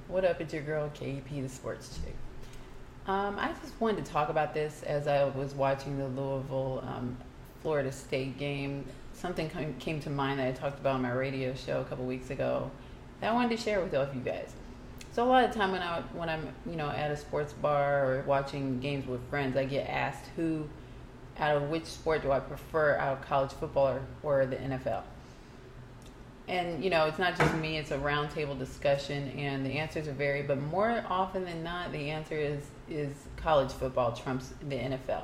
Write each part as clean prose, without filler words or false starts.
What up? It's your girl KP, the sports chick. I just wanted to talk about this as I was watching the Louisville Florida State game. Something came to mind that I talked about on my radio show a couple weeks ago that I wanted to share with all of you guys. So a lot of the time when I'm at a sports bar or watching games with friends, I get asked who out of which sport do I prefer out of college football or the NFL. And it's not just me, it's a roundtable discussion and the answers are varied, but more often than not the answer is college football trumps the NFL.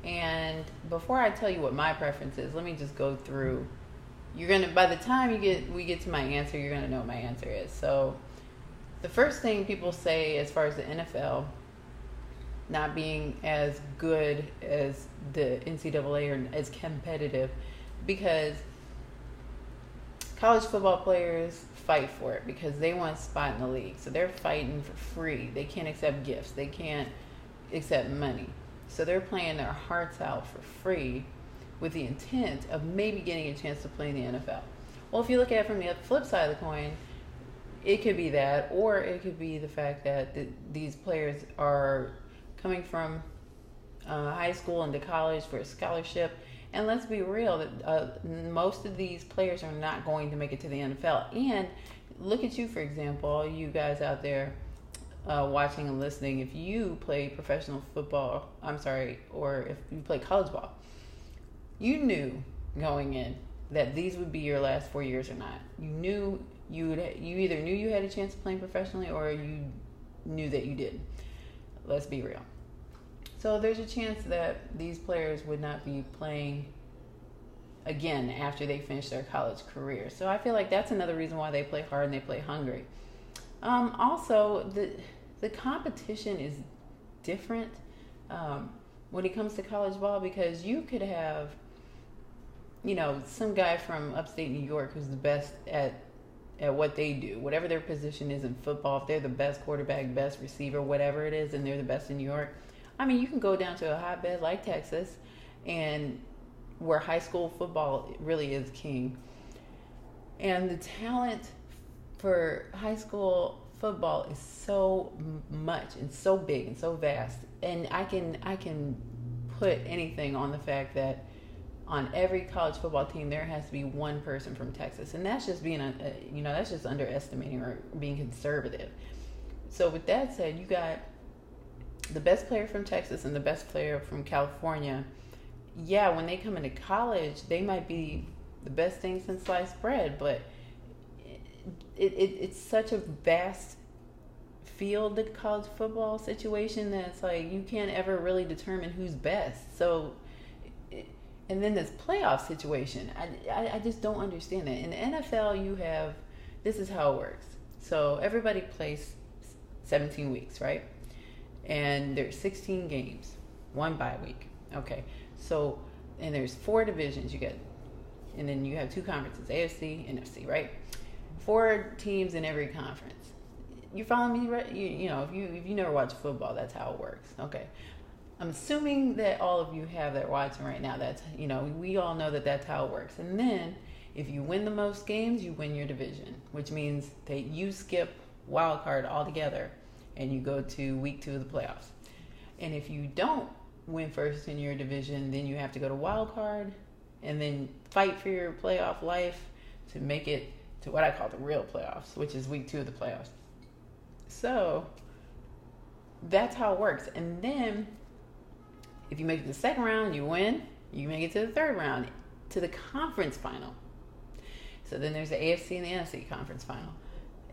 And before I tell you what my preference is, let me just go through. You're gonna By the time we get to my answer, you're gonna know what my answer is. So the first thing people say as far as the NFL not being as good as the NCAA or as competitive, because college football players fight for it because they want a spot in the league. So they're fighting for free. They can't accept gifts. They can't accept money. So they're playing their hearts out for free with the intent of maybe getting a chance to play in the NFL. Well, if you look at it from the flip side of the coin, it could be that, or it could be the fact that these players are coming from high school into college for a scholarship. And let's be real, that most of these players are not going to make it to the NFL. And look at you, for example, all you guys out there watching and listening. If you play professional football, or if you play college ball, you knew going in that these would be your last 4 years or not. You either knew you had a chance of playing professionally or you knew that you didn't. Let's be real. So there's a chance that these players would not be playing again after they finish their college career. So I feel like that's another reason why they play hard and they play hungry. Also, the competition is different when it comes to college ball, because you could have, some guy from upstate New York who's the best at what they do, whatever their position is in football. If they're the best quarterback, best receiver, whatever it is, and they're the best in New York. I mean, you can go down to a hotbed like Texas, and where high school football really is king. And the talent for high school football is so much and so big and so vast. And I can put anything on the fact that on every college football team there has to be one person from Texas, and that's just being that's just underestimating or being conservative. So with that said, you got the best player from Texas and the best player from California. Yeah, when they come into college, they might be the best thing since sliced bread, but it's such a vast field, the college football situation, that it's like you can't ever really determine who's best. So, and then this playoff situation, I just don't understand that. In the NFL, this is how it works. So everybody plays 17 weeks, right? And there's 16 games, one bye week. Okay, so, and there's 4 divisions and then you have 2 conferences, AFC, NFC, right? 4 teams in every conference. You follow me, right? If you never watch football, that's how it works. Okay, I'm assuming that all of you that are watching right now, that's, we all know that that's how it works. And then if you win the most games, you win your division, which means that you skip wild card altogether and you go to week 2 of the playoffs. And if you don't win first in your division, then you have to go to wild card and then fight for your playoff life to make it to what I call the real playoffs, which is week 2 of the playoffs. So that's how it works. And then if you make it to the second round, you win. You make it to the third round, to the conference final. So then there's the AFC and the NFC conference final.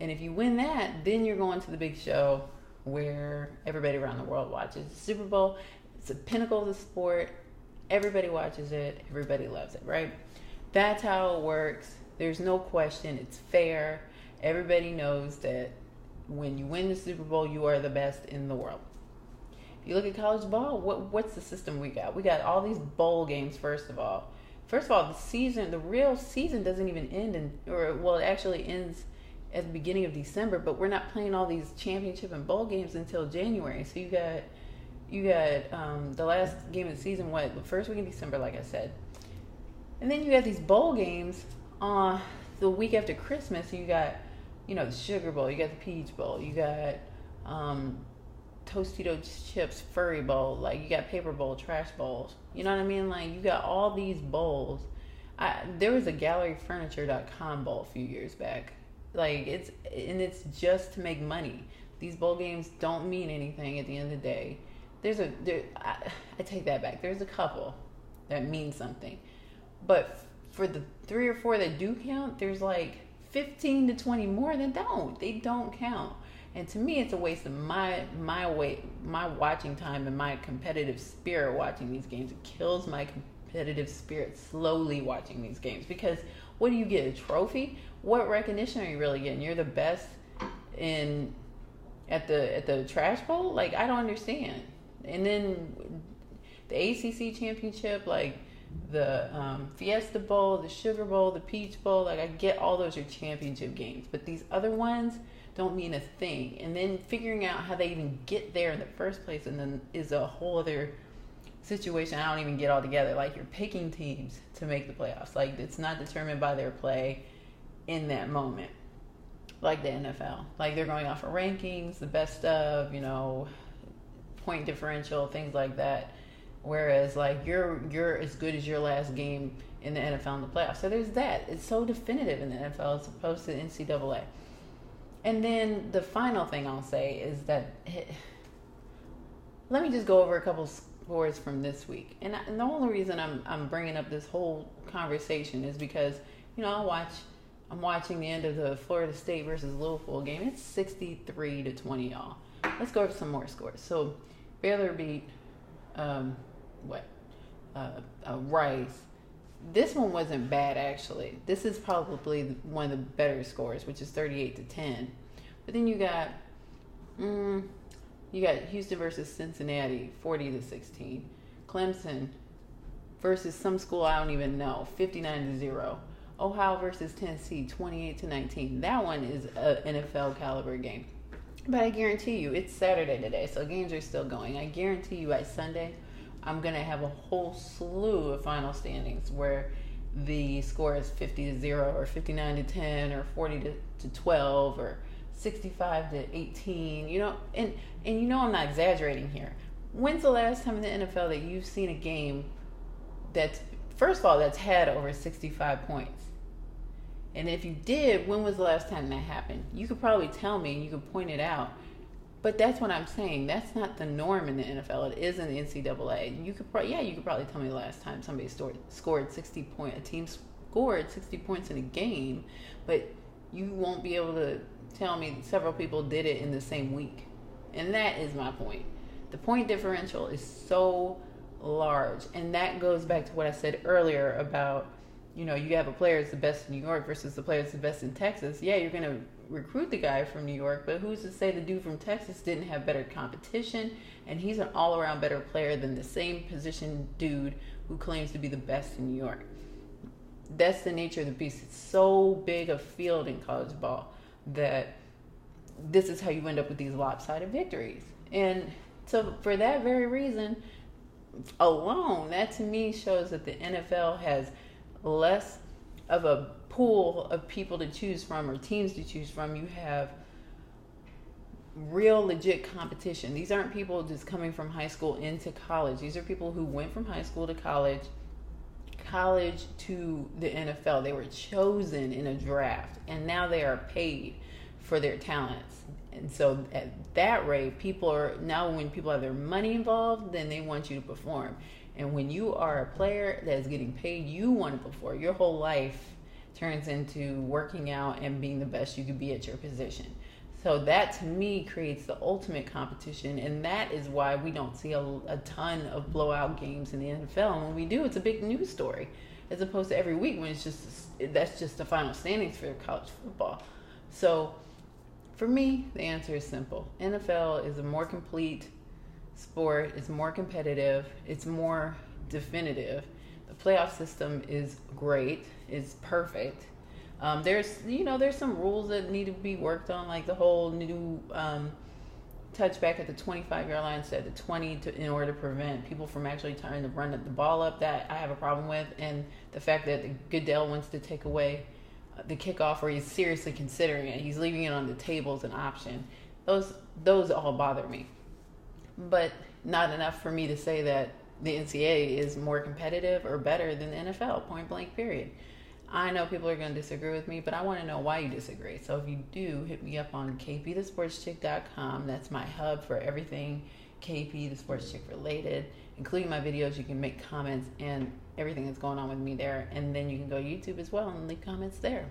And if you win that, then you're going to the big show where everybody around the world watches. The Super Bowl, it's the pinnacle of the sport. Everybody watches it. Everybody loves it, right? That's how it works. There's no question. It's fair. Everybody knows that when you win the Super Bowl, you are the best in the world. If you look at college ball, what's the system we got? We got all these bowl games, first of all. The real season doesn't even end it actually ends at the beginning of December, but we're not playing all these championship and bowl games until January. So you got the last game of the season, the first week in December, like I said. And then you got these bowl games the week after Christmas. You got the Sugar Bowl, you got the Peach Bowl, you got Tostito Chips Furry Bowl, like you got Paper Bowl, Trash Bowls. You know what I mean? Like you got all these bowls. There was a GalleryFurniture.com bowl a few years back. Like it's just to make money. These bowl games don't mean anything at the end of the day. I take that back. There's a couple that mean something, but for the 3 or 4 that do count, there's like 15 to 20 more that don't. They don't count. And to me, it's a waste of my watching time and my competitive spirit watching these games. It kills my competitive spirit slowly watching these games, because what do you get? A trophy? What recognition are you really getting? You're the best at the Trash Bowl? Like, I don't understand. And then the ACC championship, like the Fiesta Bowl, the Sugar Bowl, the Peach Bowl, like I get all those are championship games, but these other ones don't mean a thing. And then figuring out how they even get there in the first place, and then is a whole other situation. I don't even get all together. Like, you're picking teams to make the playoffs. Like, it's not determined by their play in that moment. Like the NFL, like they're going off of rankings, the best of, point differential, things like that. Whereas like you're as good as your last game in the NFL in the playoffs. So there's that. It's so definitive in the NFL as opposed to the NCAA. And then the final thing I'll say is that let me just go over a couple scores from this week. And the only reason I'm bringing up this whole conversation is because I'm watching the end of the Florida State versus Louisville game. It's 63-20, y'all. Let's go over some more scores. So Baylor beat Rice. This one wasn't bad, actually. This is probably one of the better scores, which is 38-10. But then you got Houston versus Cincinnati, 40-16. Clemson versus some school I don't even know, 59-0. Ohio versus Tennessee, 28-19. That one is an NFL caliber game. But I guarantee you, it's Saturday today, so games are still going. I guarantee you by Sunday, I'm going to have a whole slew of final standings where the score is 50-0 or 59-10 or 40-12 or 65-18. And I'm not exaggerating here. When's the last time in the NFL that you've seen a game that's, first of all, that's had over 65 points? And if you did, when was the last time that happened? You could probably tell me and you could point it out. But that's what I'm saying. That's not the norm in the NFL. It is in the NCAA. You could probably tell me the last time somebody scored 60 points. A team scored 60 points in a game, but you won't be able to tell me several people did it in the same week. And that is my point. The point differential is so large, and that goes back to what I said earlier about, you have a player that's the best in New York versus the player that's the best in Texas. Yeah, you're going to recruit the guy from New York, but who's to say the dude from Texas didn't have better competition, and he's an all-around better player than the same position dude who claims to be the best in New York? That's the nature of the beast. It's so big a field in college ball that this is how you end up with these lopsided victories. And so for that very reason alone, that to me shows that the NFL has less of a pool of people to choose from or teams to choose from. You have real legit competition. These aren't people just coming from high school into college. These are people who went from high school to college to the NFL. They were chosen in a draft, and now they are paid for their talents. And so at that rate, when people have their money involved, then they want you to perform. And when you are a player that is getting paid, you want to perform. Your whole life turns into working out and being the best you could be at your position. So that, to me, creates the ultimate competition, and that is why we don't see a ton of blowout games in the NFL. And when we do, it's a big news story, as opposed to every week when that's just the final standings for college football. So for me, the answer is simple. NFL is a more complete sport. It's more competitive. It's more definitive. The playoff system is great. It's perfect. There's some rules that need to be worked on, like the whole new touchback at the 25-yard line instead of the 20 in order to prevent people from actually trying to run the ball up. That I have a problem with, and the fact that Goodell wants to take away the kickoff where he's seriously considering it. He's leaving it on the table as an option. Those all bother me, but not enough for me to say that the NCAA is more competitive or better than the NFL. Point blank. Period. I know people are going to disagree with me, but I want to know why you disagree. So if you do, hit me up on kpthesportschick.com. That's my hub for everything KP the Sports Chick related, including my videos. You can make comments and everything that's going on with me there. And then you can go to YouTube as well and leave comments there.